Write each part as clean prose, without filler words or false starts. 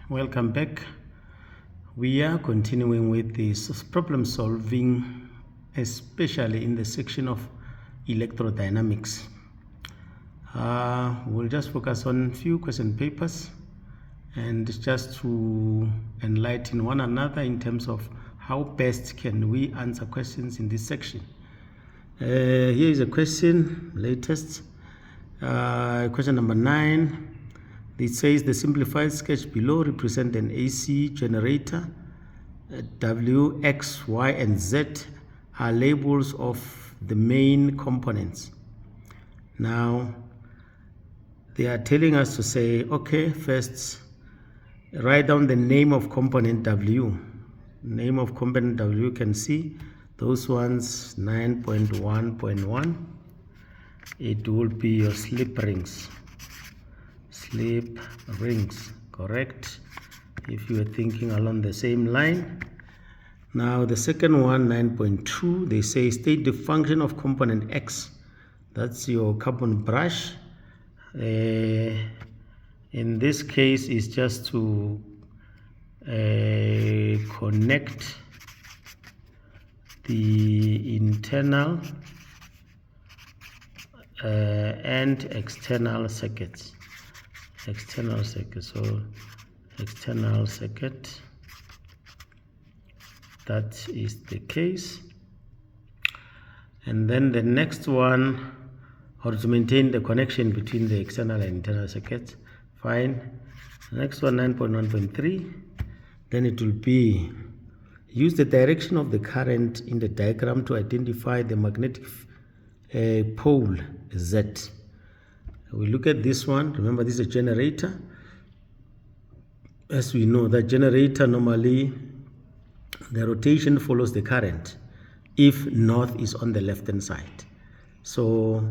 Welcome back. We are continuing with this problem solving, especially in the section of electrodynamics. We'll just focus on a few question papers and just to enlighten one another in terms of how best can we answer questions in this section. Here is a question, latest, question number 9. It says the simplified sketch below represent an AC generator. W, X, Y, and Z are labels of the main components. Now, they are telling us to say, okay, first, write down the name of component W. Name of component W, you can see those ones, 9.1.1. It will be your slip rings. Slip rings, correct? If you are thinking along the same line. Now the second one, 9.2, they say state the function of component X. That's your carbon brush. In this case, is just to connect the internal and external circuits. External circuit, so external circuit, that is the case. And then the next one, or to maintain the connection between the external and internal circuits, fine. Next one, 9.1.3, then it will be use the direction of the current in the diagram to identify the magnetic pole Z. We look at this one. Remember, this is a generator. As we know, that generator normally the rotation follows the current if north is on the left hand side. So,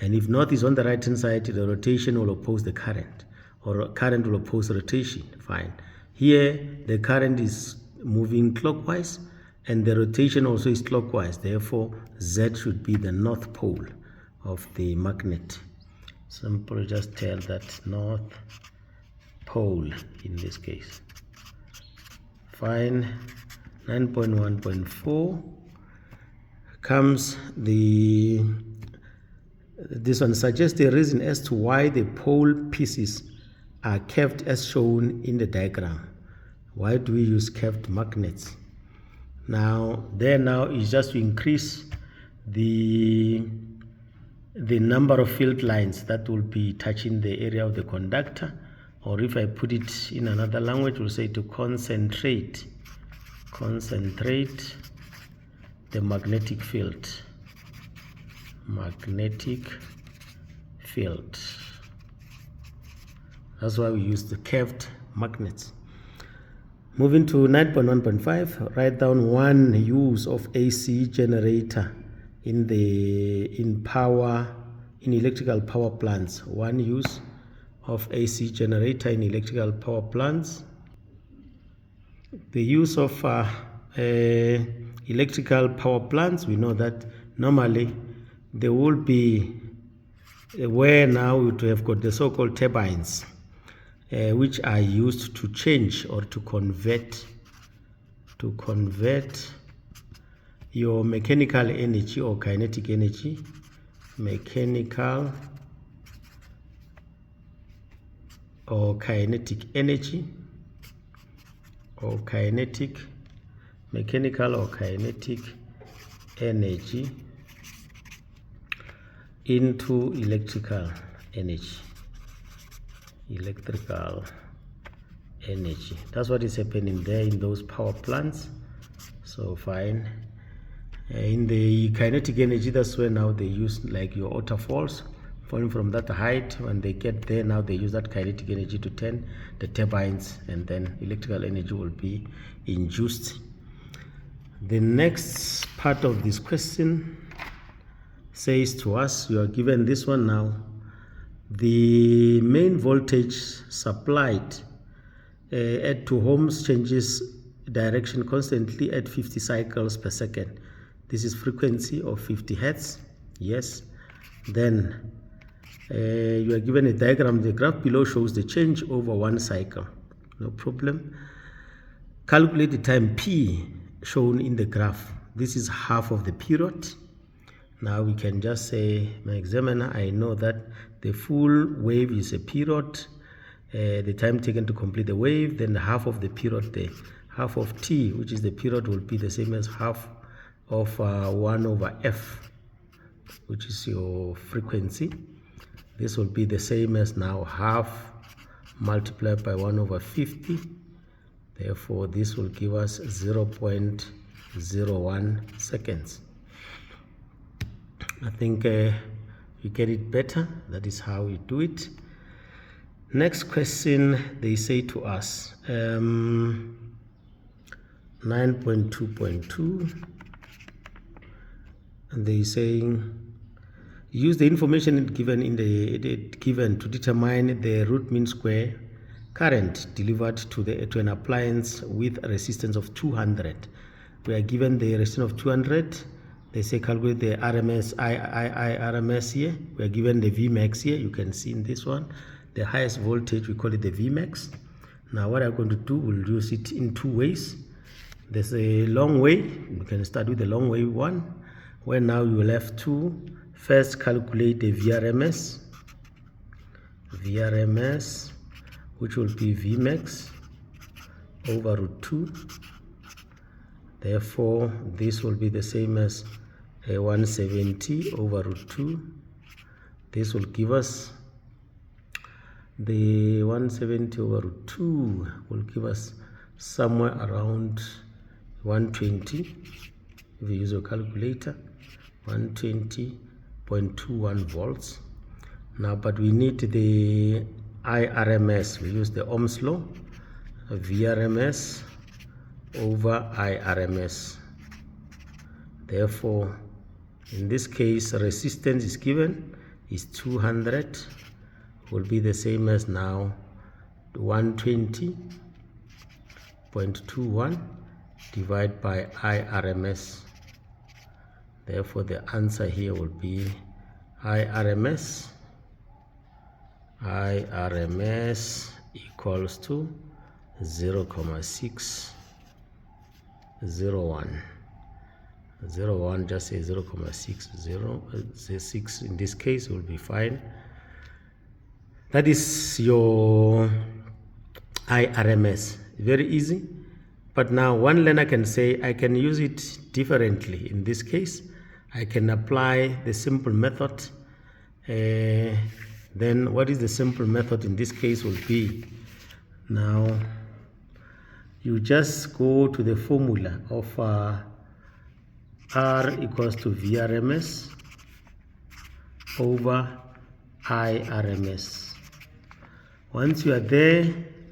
and if north is on the right hand side, the rotation will oppose the current, or current will oppose the rotation. Fine. Here the current is moving clockwise and the rotation also is clockwise. Therefore, Z should be the north pole of the magnet. Simple, just tell that north pole in this case. Fine. 9.1.4 comes this one suggests the reason as to why the pole pieces are curved as shown in the diagram. Why do we use curved magnets? Now is just to increase the number of field lines that will be touching the area of the conductor, or if I put it in another language, we'll say to concentrate the magnetic field. That's why we use the curved magnets. Moving to 9.1.5, write down one use of AC generator in electrical power plants. One use of AC generator in electrical power plants. The use of electrical power plants, we know that normally there will be where now we have got the so-called turbines, which are used to change or to convert your mechanical energy or kinetic energy, mechanical or kinetic energy, or mechanical or kinetic energy into electrical energy. That's what is happening there in those power plants. So fine. In the kinetic energy, that's where now they use like your waterfalls falling from that height. When they get there, now they use that kinetic energy to turn the turbines, and then electrical energy will be induced. The next part of this question says to us, you are given this one now, the main voltage supplied at 2 ohms changes direction constantly at 50 cycles per second. This is frequency of 50 hertz. Yes. Then you are given a diagram. The graph below shows the change over one cycle. no problem. Calculate the time P shown in the graph. This is half of the period. Now we can just say, my examiner, I know that the full wave is a period, the time taken to complete the wave, then the half of the period, the half of T, which is the period, will be the same as half of 1 over F, which is your frequency. This will be the same as now half multiplied by 1 over 50. Therefore, this will give us 0.01 seconds. I think you get it better. That is how we do it. Next question, they say to us, 9.2.2, and they saying, use the information given to determine the root mean square current delivered to an appliance with a resistance of 200. We are given the resistance of 200. They say calculate the RMS, RMS here. We are given the Vmax here. You can see in this one, the highest voltage, we call it the Vmax. Now what I'm going to do, we'll use it in two ways. There's a long way. We can start with the long way one, where now you will have to first calculate the VRMS, which will be Vmax over root 2. Therefore, this will be the same as 170 over root 2. This will give us the 170 over root 2 will give us somewhere around 120. If you use your calculator, 120.21 volts. Now, but we need the IRMS. We use the Ohm's law, VRMS over IRMS. Therefore, in this case, resistance is given is 200, will be the same as now 120.21 divided by IRMS. Therefore, the answer here will be IRMS equals to 0.601. 01, just say 0.60. In this case will be fine. That is your IRMS. Very easy. But now one learner can say, I can use it differently. In this case, I can apply the simple method. Then what is the simple method in this case will be, now you just go to the formula of R equals to VRMS over IRMS. Once you are there,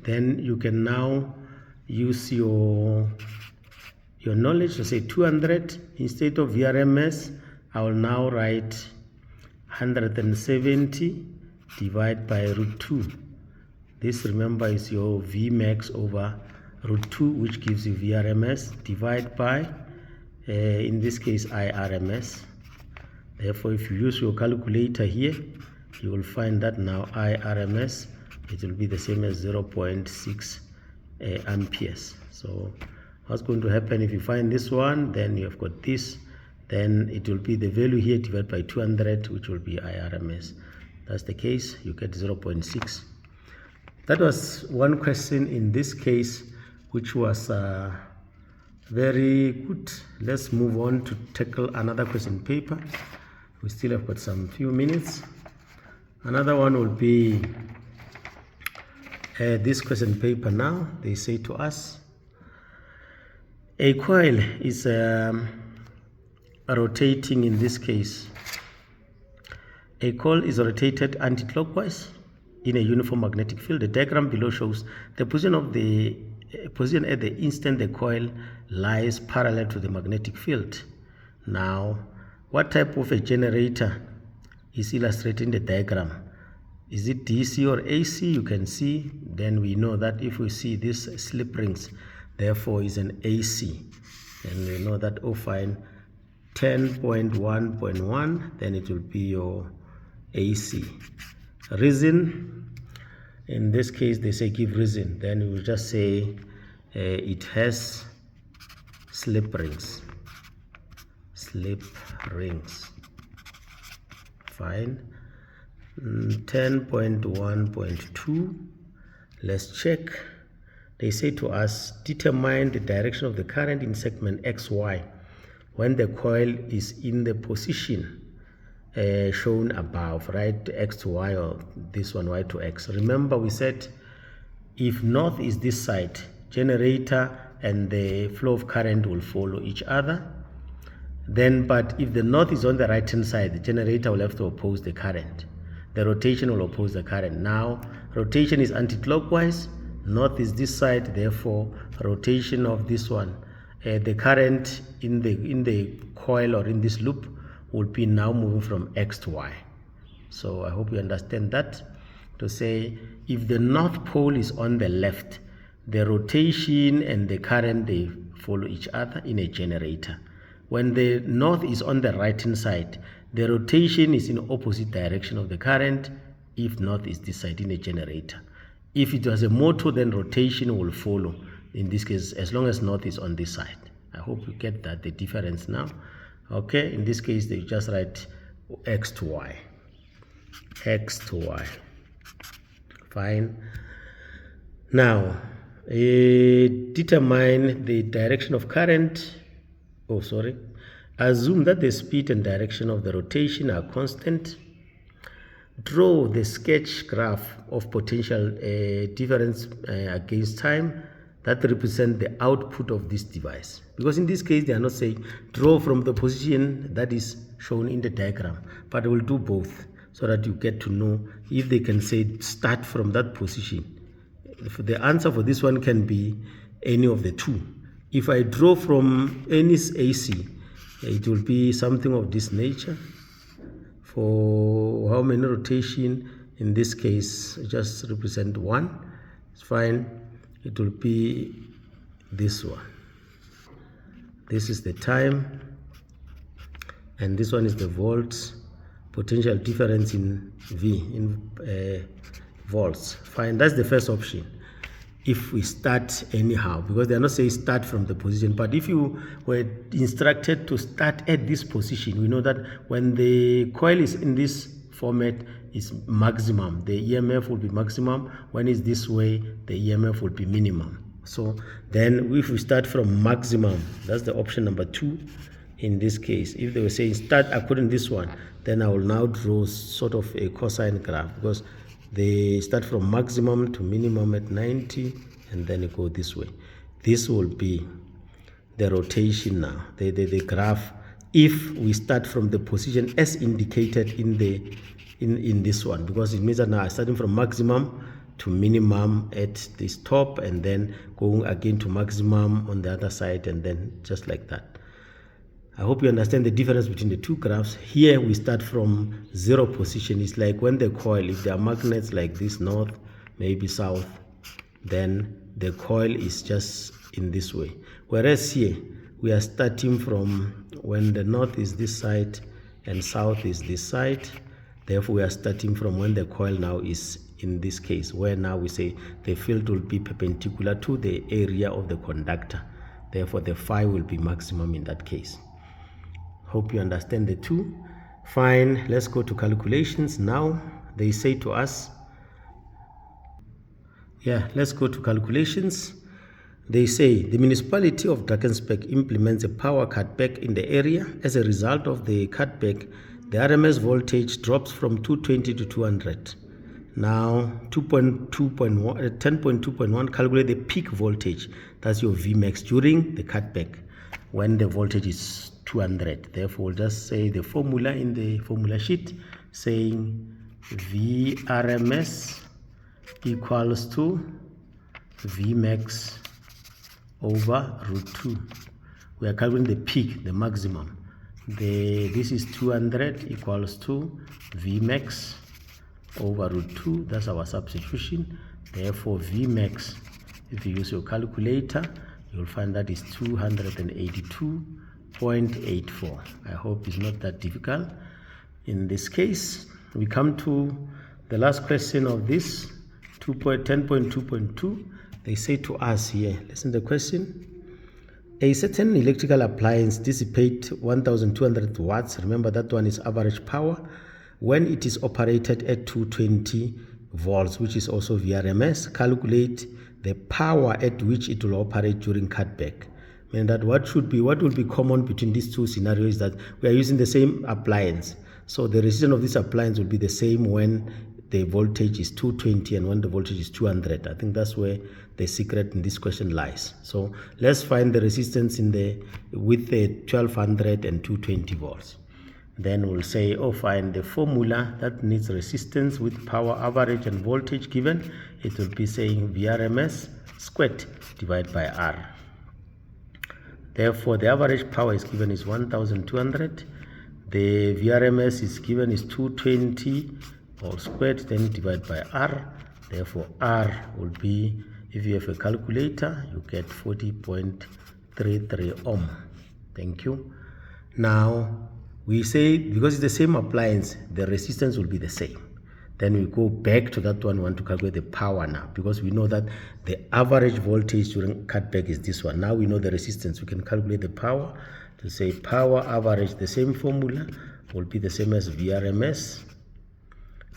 then you can now use your knowledge to say 200. Instead of VRMS, I will now write 170 divided by root 2. This, remember, is your Vmax over root 2, which gives you VRMS, divided by in this case IRMS. Therefore, if you use your calculator here, you will find that now IRMS, it will be the same as 0.6 amperes. So what's going to happen if you find this one, then you have got this, then it will be the value here divided by 200, which will be IRMS. That's the case, you get 0.6. That was one question in this case, which was very good. Let's move on to tackle another question paper. We still have got some few minutes. Another one will be this question paper now. They say to us, a coil is rotating. In this case, a coil is rotated anti-clockwise in a uniform magnetic field. The diagram below shows the position at the instant the coil lies parallel to the magnetic field. Now, what type of a generator is illustrated in the diagram? Is it DC or AC? You can see, then we know that if we see these slip rings, therefore is an AC. And we know that, oh fine, 10.1.1, then it will be your AC. Reason, In this case, they say give reason. Then we will just say it has slip rings. Slip rings. Fine. 10.1.2. Let's check. They say to us, determine the direction of the current in segment XY when the coil is in the position shown above, right? X to Y, or this one Y to X. Remember we said if north is this side, generator and the flow of current will follow each other. Then, but if the north is on the right hand side, the generator will have to oppose the current. The rotation will oppose the current. Now, rotation is anti-clockwise. North is this side, therefore rotation of this one. The current in the coil or in this loop will be now moving from X to Y. So I hope you understand that. To say if the north pole is on the left, the rotation and the current, they follow each other in a generator. When the north is on the right hand side, the rotation is in opposite direction of the current if north is this side in a generator. If it was a motor, then rotation will follow, in this case, as long as north is on this side. I hope you get that, the difference now. Okay, in this case, they just write X to Y. X to Y. Fine. Now, determine the direction of current. Assume that the speed and direction of the rotation are constant. Draw the sketch graph of potential difference against time that represent the output of this device. Because in this case, they are not saying draw from the position that is shown in the diagram, but I will do both so that you get to know if they can say start from that position. If the answer for this one can be any of the two. If I draw from any AC, it will be something of this nature. For how many rotation? In this case, just represent 1. It's fine. It will be this one. This is the time, and this one is the volts. Potential difference in V, in volts. Fine. That's the first option. If we start anyhow, because they are not saying start from the position, but if you were instructed to start at this position, we know that when the coil is in this format is maximum, the EMF will be maximum. When it's this way, the EMF will be minimum. So then if we start from maximum, that's the option number 2 in this case. If they were saying start according to this one, then I will now draw sort of a cosine graph, because they start from maximum to minimum at 90, and then you go this way. This will be the rotation now, the graph, if we start from the position as indicated in this one, because it means that now I'm starting from maximum to minimum at this top, and then going again to maximum on the other side, and then just like that. I hope you understand the difference between the two graphs. Here we start from 0 position. It's like when the coil, if there are magnets like this, north, maybe south, then the coil is just in this way. Whereas here, we are starting from when the north is this side and south is this side. Therefore, we are starting from when the coil now is in this case, where now we say the field will be perpendicular to the area of the conductor. Therefore, the phi will be maximum in that case. Hope you understand the two. Fine, let's go to calculations now. They say to us, let's go to calculations. They say the municipality of Drakensberg implements a power cutback in the area. As a result of the cutback, the RMS voltage drops from 220 to 200. Now 10.2.1, calculate the peak voltage. That's your Vmax during the cutback when the voltage is 200. Therefore, we'll just say the formula in the formula sheet, saying Vrms equals to Vmax over root 2. We are calculating the peak, the maximum. This is 200 equals to Vmax over root 2. That's our substitution. Therefore, Vmax, if you use your calculator, you'll find that is 282.84. I hope it's not that difficult. In this case, we come to the last question of this 10.2.2, they say to us here, listen to the question. A certain electrical appliance dissipates 1200 watts. Remember, that one is average power when it is operated at 220 volts, which is also VRMS. Calculate the power at which it will operate during cutback. Meaning that what will be common between these two scenarios is that we are using the same appliance. So the resistance of this appliance will be the same when the voltage is 220 and when the voltage is 200. I think that's where the secret in this question lies. So let's find the resistance with the 1200 and 220 volts. Then we'll say, find the formula that needs resistance with power average and voltage given. It will be saying VRMS squared divided by R. Therefore, the average power is given is 1200. The VRMS is given is 220 all squared, then divided by R. Therefore, R will be, if you have a calculator, you get 40.33 ohm. Thank you. Now, we say, because it's the same appliance, the resistance will be the same. Then we go back to that one, we want to calculate the power now, because we know that the average voltage during cutback is this one. Now we know the resistance. We can calculate the power to say power average, the same formula will be the same as VRMS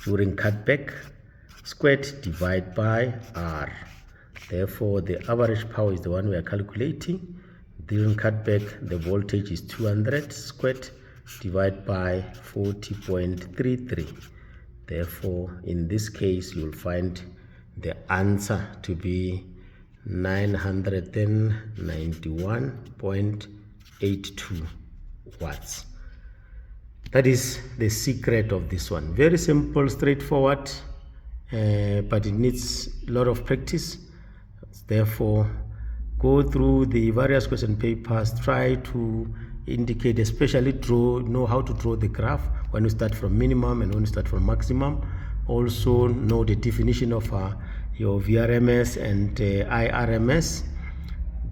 during cutback squared divided by R. Therefore, the average power is the one we are calculating. During cutback, the voltage is 200 squared divided by 40.33. Therefore, in this case, you'll find the answer to be 991.82 watts. That is the secret of this one. Very simple, straightforward, but it needs a lot of practice. Therefore, go through the various question papers, try to indicate, especially know how to draw the graph when you start from minimum and when you start from maximum. Also know the definition of your VRMS and IRMS.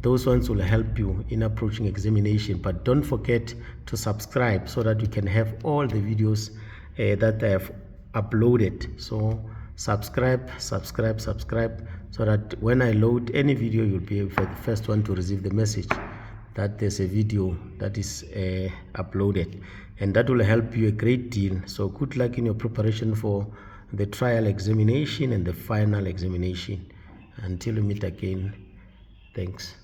Those ones will help you in approaching examination. But don't forget to subscribe so that you can have all the videos that I have uploaded. So subscribe so that when I load any video, you'll be the first one to receive the message that there's a video that is uploaded, and that will help you a great deal. So good luck in your preparation for the trial examination and the final examination. Until we meet again, thanks.